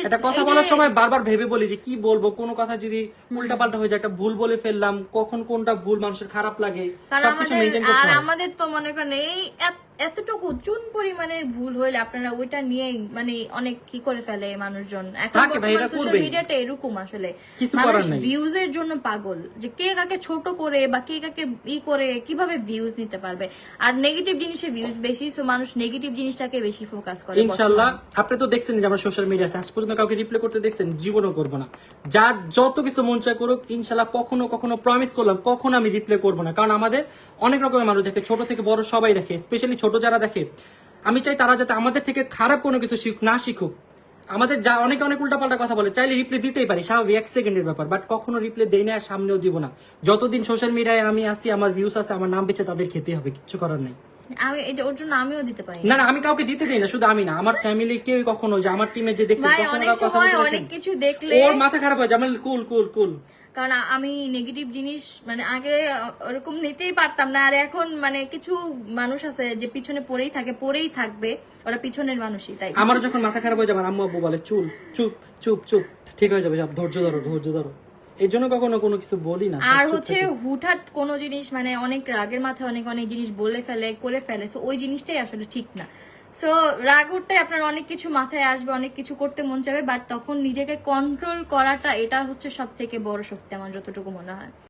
একটা কথা বলার সময় বারবার ভেবে বলি যে কি বলবো, কোনো কথা যদি উল্টাপাল্টা হয়ে যায়, একটা ভুল বলে ফেললাম, কখন কোনটা ভুল মানুষের খারাপ লাগে, সবকিছু মেইনটেইন করতে আর হয়। আমাদের তো মনে করেন এই এতটুকু চুন পরিমাণের ভুল হইলে আপনারা ওইটা নিয়ে মানে অনেক কি করে ফেলে মানুষজন। এখন থাকে ভাই, এরা সোশ্যাল করবেই। মিডিয়াটা এরকম আসলে কিছু মানুষ করার নাই। ভিউজ এর জন্য পাগল, যে কে কাকে ছোট করে বা কে কাকে করে কিভাবে ভিউজ নিতে পারবে। আর নেগেটিভ জিনিসে ভিউজ বেশি, সো মানুষ নেগেটিভ জিনিসটাকে বেশি ফোকাস করে। ইনশাআল্লাহ আপনি তো দেখছেন যে আমরা সোশ্যাল মিডিয়া আজ পর্যন্ত কাউকে রিপ্লাই করতে দেখছেন, জীবনও করবো না। যার যত কিছু মন চায় করুক, ইনশাআল্লাহ কখনো কখনো প্রমিস করলাম কখনো আমি রিপ্লাই করবো না। কারণ আমাদের অনেক রকমের মানুষ দেখে, ছোট থেকে বড় সবাই দেখে, স্পেশালি ছোট যারা দেখে, আমি চাই তারা যাতে আমাদের থেকে খারাপ কোনো কিছু না শিখুক। আমাদের যা অনেকে অনেক উল্টাপাল্টা কথা বলে, চাইলে রিপ্লাই দিতেই পারি, স্বাভাবিক, 1 সেকেন্ডের ব্যাপার, বাট কখনো রিপ্লাই দেই না আর সামনেও দিব না। যতদিন সোশ্যাল মিডিয়ায় আমি আসি, আমার ভিউস আছে, আমার নাম বেঁচে তাদের খেতে হবে, কিচ্ছু করার নাই। আমি এই যে ওর জন্য আমিও দিতে পারি না না, আমি কাউকে দিতে দেই না, শুধু আমি না, আমার ফ্যামিলি কেউ কখনো, যে আমার টিমে যে দেখছে ভাই, কখনো অনেক কথা সময় বলতে অনেক দেখেন, কিছু দেখলে ওর মাথা খারাপ হয়, জামাল কুল কুল কুল। কারণ আমি নেগেটিভ জিনিস মানে আগে ওরকম নিতেই পারতাম না, আর এখন মানে কিছু মানুষ আছে যে পিছনে পড়েই থাকে, পড়েই থাকবে, ওরা পিছনের মানুষই। তাই আমার যখন মাথা খারাপ হয়ে যায়, আমার আম্মু আব্বু বলে চুল চুপ চুপ চুপ, ঠিক হয়ে যাবে, ধৈর্য ধরো ধৈর্য ধরো, এই জন্য কখনো কোনো কিছু বলি না। আর চুপ হচ্ছে থাকি। হুটহাট কোনো জিনিস মানে অনেক রাগের মাথায় অনেক অনেক জিনিস বলে ফেলে, করে ফেলে, সো ওই জিনিসটাই আসলে ঠিক না। সো রাগ উঠতে আপনার অনেক কিছু মাথায় আসবে, অনেক কিছু করতে মন চাবে, বাট তখন নিজেকে কন্ট্রোল করাটা, এটা হচ্ছে সব থেকে বড় শক্তি আমার যতটুকু মনে হয়।